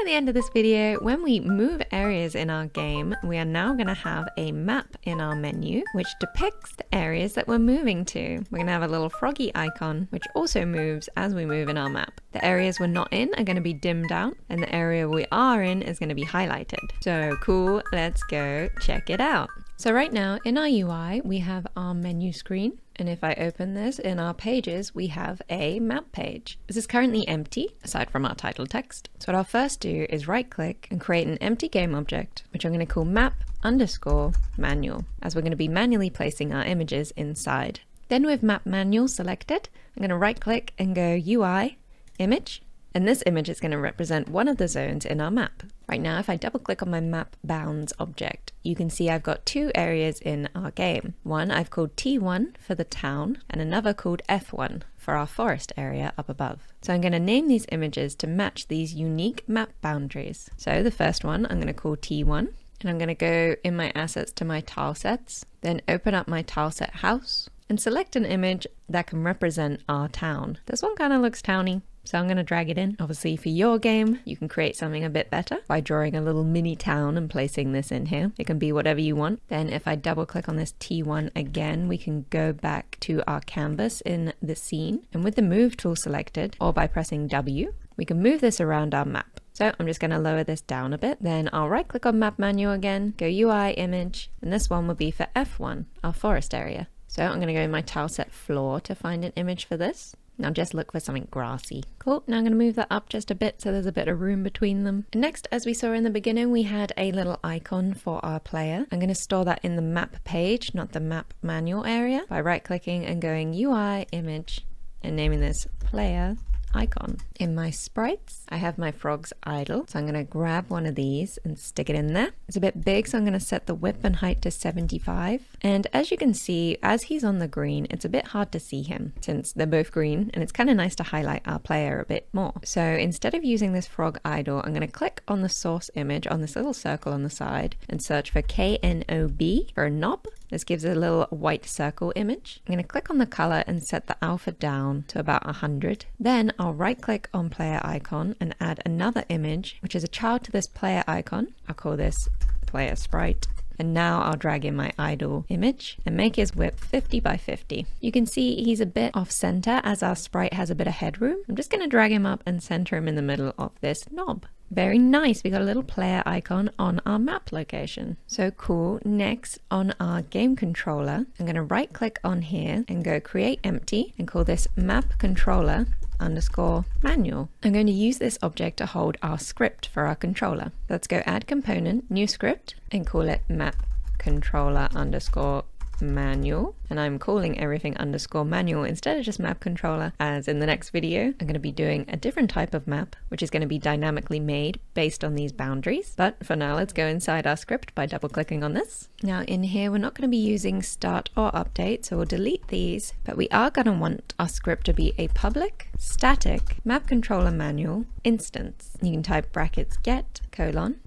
by the end of this video, when we move areas in our game, we are now going to have a map in our menu, which depicts the areas that we're moving to. We're going to have a little froggy icon, which also moves as we move in our map. The areas we're not in are going to be dimmed out, and the area we are in is going to be highlighted. So cool, let's go check it out. So right now in our UI, we have our menu screen. And if I open this in our pages, we have a map page. This is currently empty, aside from our title text. So what I'll first do is right click and create an empty game object, which I'm going to call map_manual, as we're going to be manually placing our images inside. Then with map manual selected, I'm going to right click and go UI, image. And this image is going to represent one of the zones in our map. Right now, if I double click on my map bounds object, you can see I've got two areas in our game. One I've called T1 for the town, and another called F1 for our forest area up above. So I'm going to name these images to match these unique map boundaries. So the first one I'm going to call T1, and I'm going to go in my assets to my tile sets, then open up my tile set house, and select an image that can represent our town. This one kind of looks towny, so I'm going to drag it in. Obviously for your game, you can create something a bit better by drawing a little mini town and placing this in here. It can be whatever you want. Then if I double click on this T1 again, we can go back to our canvas in the scene. And with the move tool selected, or by pressing W, we can move this around our map. So I'm just going to lower this down a bit. Then I'll right click on map manual again, go UI image, and this one will be for F1, our forest area. So I'm going to go in my tile set floor to find an image for this. Now just look for something grassy. Cool, now I'm going to move that up just a bit so there's a bit of room between them. And next, as we saw in the beginning, we had a little icon for our player. I'm going to store that in the map page, not the map manual area, by right clicking and going UI image and naming this player icon. In my sprites, I have my frog's idle, so I'm going to grab one of these and stick it in there. It's a bit big, so I'm going to set the width and height to 75. And as you can see, as he's on the green, it's a bit hard to see him since they're both green, and it's kind of nice to highlight our player a bit more. So instead of using this frog idle, I'm going to click on the source image on this little circle on the side and search for KNOB for a knob. This gives a little white circle image. I'm going to click on the color and set the alpha down to about 100. Then I'll right click on player icon and add another image, which is a child to this player icon. I'll call this player sprite. And now I'll drag in my idle image and make his width 50 by 50. You can see he's a bit off center as our sprite has a bit of headroom. I'm just going to drag him up and center him in the middle of this knob. Very nice, we got a little player icon on our map location. So cool. Next, on our game controller, I'm going to right click on here and go create empty and call this MapController_manual. I'm going to use this object to hold our script for our controller. Let's go add component, new script, and call it MapController_manual. And I'm calling everything _manual instead of just map controller, as in the next video I'm going to be doing a different type of map which is going to be dynamically made based on these boundaries. But for now, let's go inside our script by double clicking on this. Now in here we're not going to be using start or update, so we'll delete these, but we are going to want our script to be a public static map controller manual instance. You can type brackets get :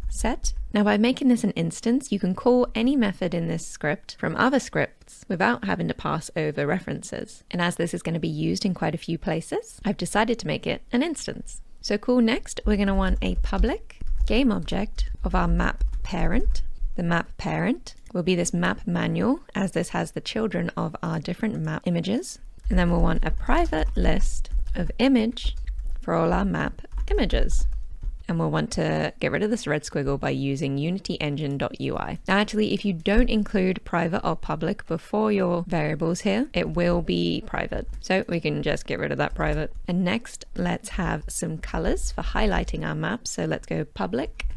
set. Now by making this an instance, you can call any method in this script from other scripts without having to pass over references. And as this is going to be used in quite a few places, I've decided to make it an instance. So cool, next we're going to want a public game object of our map parent. The map parent will be this map manual, as this has the children of our different map images. And then we'll want a private list of image for all our map images. And we'll want to get rid of this red squiggle by using unityengine.ui. Now actually, if you don't include private or public before your variables here, it will be private. So we can just get rid of that private. And next, let's have some colors for highlighting our map. So let's go public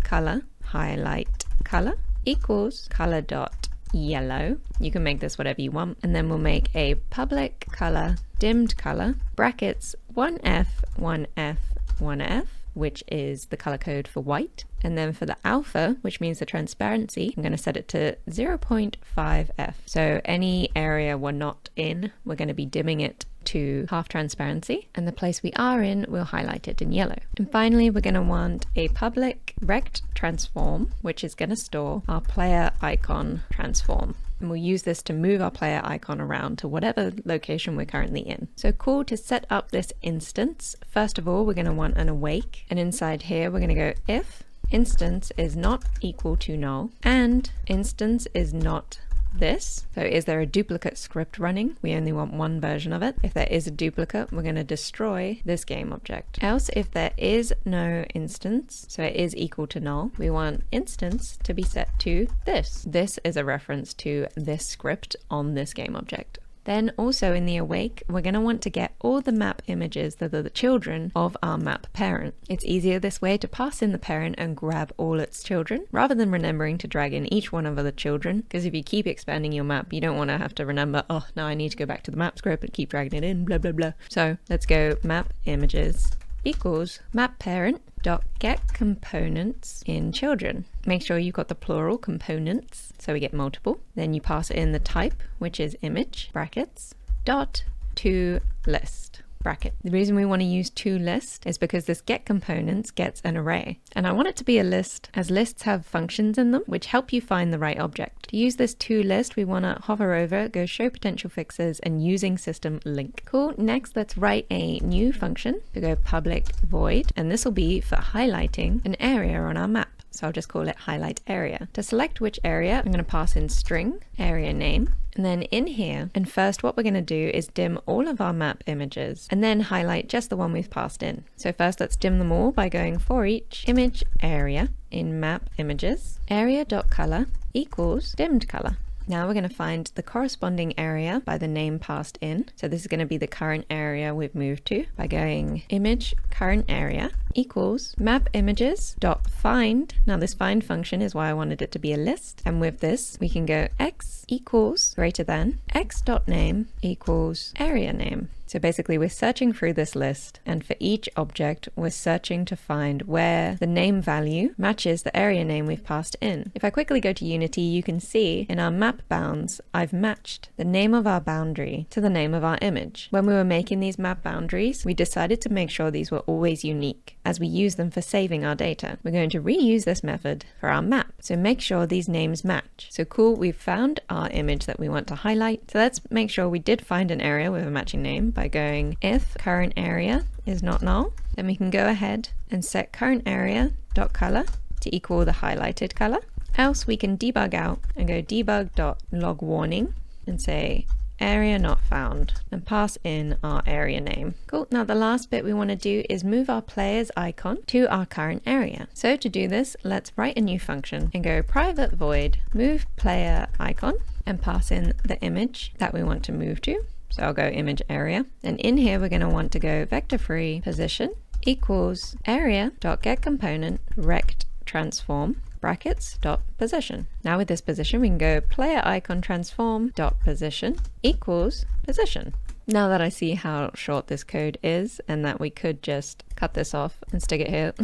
color highlight color equals color.yellow. You can make this whatever you want. And then we'll make a public color dimmed color brackets 1F 1F 1F, which is the color code for white. And then for the alpha, which means the transparency, I'm going to set it to 0.5F. So any area we're not in, we're going to be dimming it to half transparency, and the place we are in, we'll highlight it in yellow. And finally, we're going to want a public rect transform, which is going to store our player icon transform. and we'll use this to move our player icon around to whatever location we're currently in. So cool, to set up this instance, first of all, we're going to want an awake, and inside here, we're going to go if instance is not equal to null and instance is not this. So is there a duplicate script running? We only want one version of it. If there is a duplicate, we're going to destroy this game object. Else, if there is no instance, so it is equal to null, we want instance to be set to this. This is a reference to this script on this game object. Then also in the awake, we're going to want to get all the map images that are the children of our map parent. It's easier this way to pass in the parent and grab all its children, rather than remembering to drag in each one of the children, because if you keep expanding your map, you don't want to have to remember, oh, now I need to go back to the map script and keep dragging it in, blah, blah, blah. So let's go map images equals map parent dot get components in children. Make sure you've got the plural components so we get multiple. Then you pass in the type, which is image, brackets, dot to list, bracket. The reason we want to use to list is because this get components gets an array. And I want it to be a list, as lists have functions in them which help you find the right object. To use this to list, we want to hover over, go show potential fixes, and using system link. Cool, next let's write a new function to go public void, and this will be for highlighting an area on our map. So I'll just call it highlight area. To select which area, I'm going to pass in string area name. And then in here, and first what we're going to do is dim all of our map images and then highlight just the one we've passed in. So first let's dim them all by going for each image area in map images, area.color equals dimmed color. Now we're going to find the corresponding area by the name passed in. So this is going to be the current area we've moved to by going image current area equals map images dot find. Now this find function is why I wanted it to be a list. And with this, we can go x equals greater than x dot name equals area name. So basically we're searching through this list, and for each object we're searching to find where the name value matches the area name we've passed in. If I quickly go to Unity, you can see in our map bounds I've matched the name of our boundary to the name of our image. When we were making these map boundaries, we decided to make sure these were always unique as we use them for saving our data. We're going to reuse this method for our map, so make sure these names match. So cool, we've found our image that we want to highlight. So let's make sure we did find an area with a matching name by going if current area is not null. Then we can go ahead and set current area dot color to equal the highlighted color. Else we can debug out and go debug dot log warning and say area not found and pass in our area name. Cool. Now the last bit we want to do is move our player's icon to our current area. So to do this, let's write a new function and go private void move player icon and pass in the image that we want to move to. So I'll go image area, and in here we're going to want to go vector free position equals area dot get component rect transform brackets dot position. Now with this position we can go player icon transform dot position equals position. Now that I see how short this code is and that we could just cut this off and stick it here,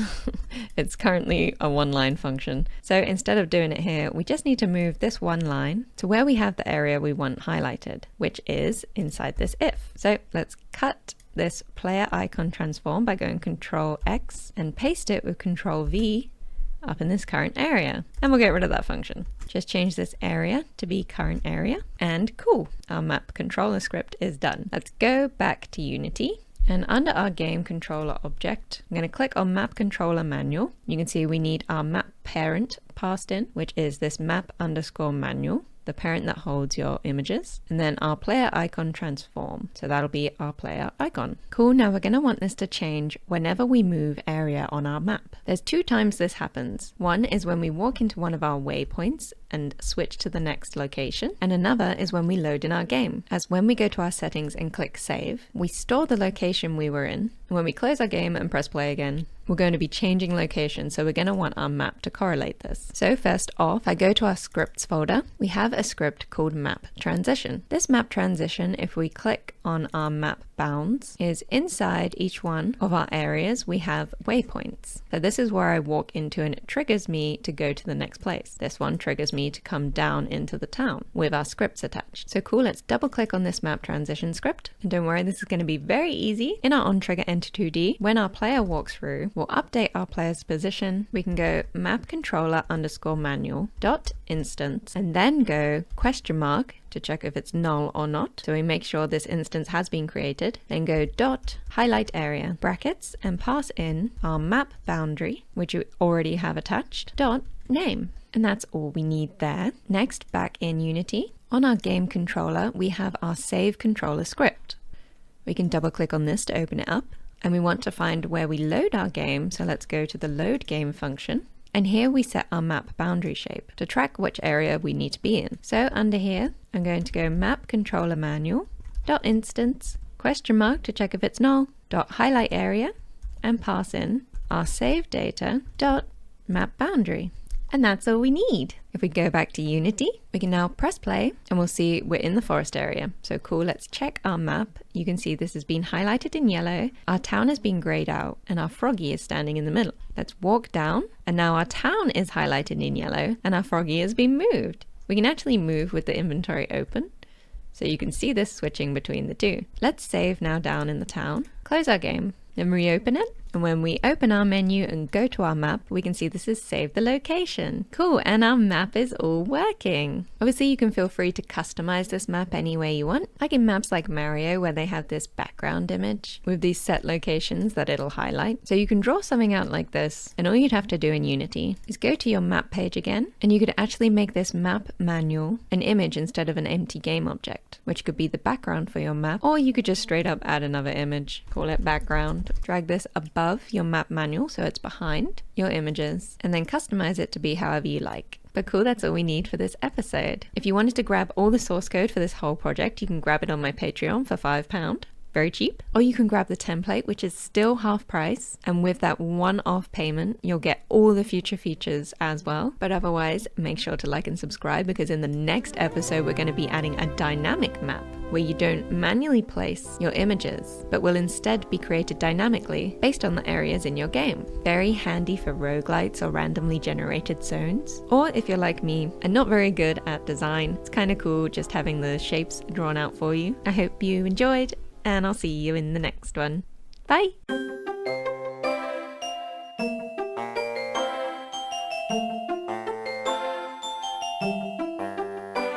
it's currently a one-line function. So instead of doing it here, we just need to move this one line to where we have the area we want highlighted, which is inside this if. So let's cut this player icon transform by going Control X and paste it with Control V up in this current area, and we'll get rid of that function. Just change this area to be current area, and cool, our MapController script is done. Let's go back to Unity, and under our game controller object, I'm going to click on MapController manual. You can see we need our map parent passed in, which is this map underscore manual, the parent that holds your images, and then our player icon transform. So that'll be our player icon. Cool, now we're going to want this to change whenever we move area on our map. There's two times this happens. One is when we walk into one of our waypoints and switch to the next location, and another is when we load in our game. As when we go to our settings and click save, we store the location we were in, and when we close our game and press play again, we're going to be changing location, so we're going to want our map to correlate this. So first off, I go to our scripts folder. We have a script called MapTransition. This MapTransition, if we click on our map bounds, is inside each one of our areas we have waypoints. So this is where I walk into and it triggers me to go to the next place. This one triggers me to come down into the town with our scripts attached. So cool, let's double click on this MapTransition script. And don't worry, this is going to be very easy. In our onTrigger Enter2D, when our player walks through, we'll update our player's position. We can go MapController_manual.instance and then go question mark to check if it's null or not. So we make sure this instance has been created. Then go dot highlight area brackets and pass in our map boundary, which you already have attached, dot name. And that's all we need there. Next, back in Unity, on our game controller, we have our SaveController Script. We can double click on this to open it up. And we want to find where we load our game. So let's go to the load game function. And here we set our map boundary shape to track which area we need to be in. So under here, I'm going to go MapController manual.instance question mark to check if it's null, dot highlight area, and pass in our save data dot map boundary. And that's all we need. If we go back to Unity, we can now press play and we'll see we're in the forest area. So cool, let's check our map. You can see this has been highlighted in yellow, our town has been grayed out, and our froggy is standing in the middle. Let's walk down, and now our town is highlighted in yellow, and our froggy has been moved. We can actually move with the inventory open, so you can see this switching between the two. Let's save now down in the town, close our game, then reopen it. And when we open our menu and go to our map, we can see this is save the location. Cool, and our map is all working. Obviously, you can feel free to customize this map any way you want. Like in maps like Mario, where they have this background image with these set locations that it'll highlight. So you can draw something out like this, and all you'd have to do in Unity is go to your map page again, and you could actually make this map manual an image instead of an empty game object, which could be the background for your map, or you could just straight up add another image, call it background, drag this above your map manual so it's behind your images, and then customize it to be however you like. But cool, that's all we need for this episode. If you wanted to grab all the source code for this whole project, you can grab it on my Patreon for £5. Very cheap. Or you can grab the template, which is still half price, and with that one-off payment you'll get all the future features as well. But otherwise, make sure to like and subscribe, because in the next episode we're going to be adding a dynamic map where you don't manually place your images but will instead be created dynamically based on the areas in your game. Very handy for roguelites or randomly generated zones. Or if you're like me and not very good at design, it's kind of cool just having the shapes drawn out for you. I hope you enjoyed, and I'll see you in the next one. Bye!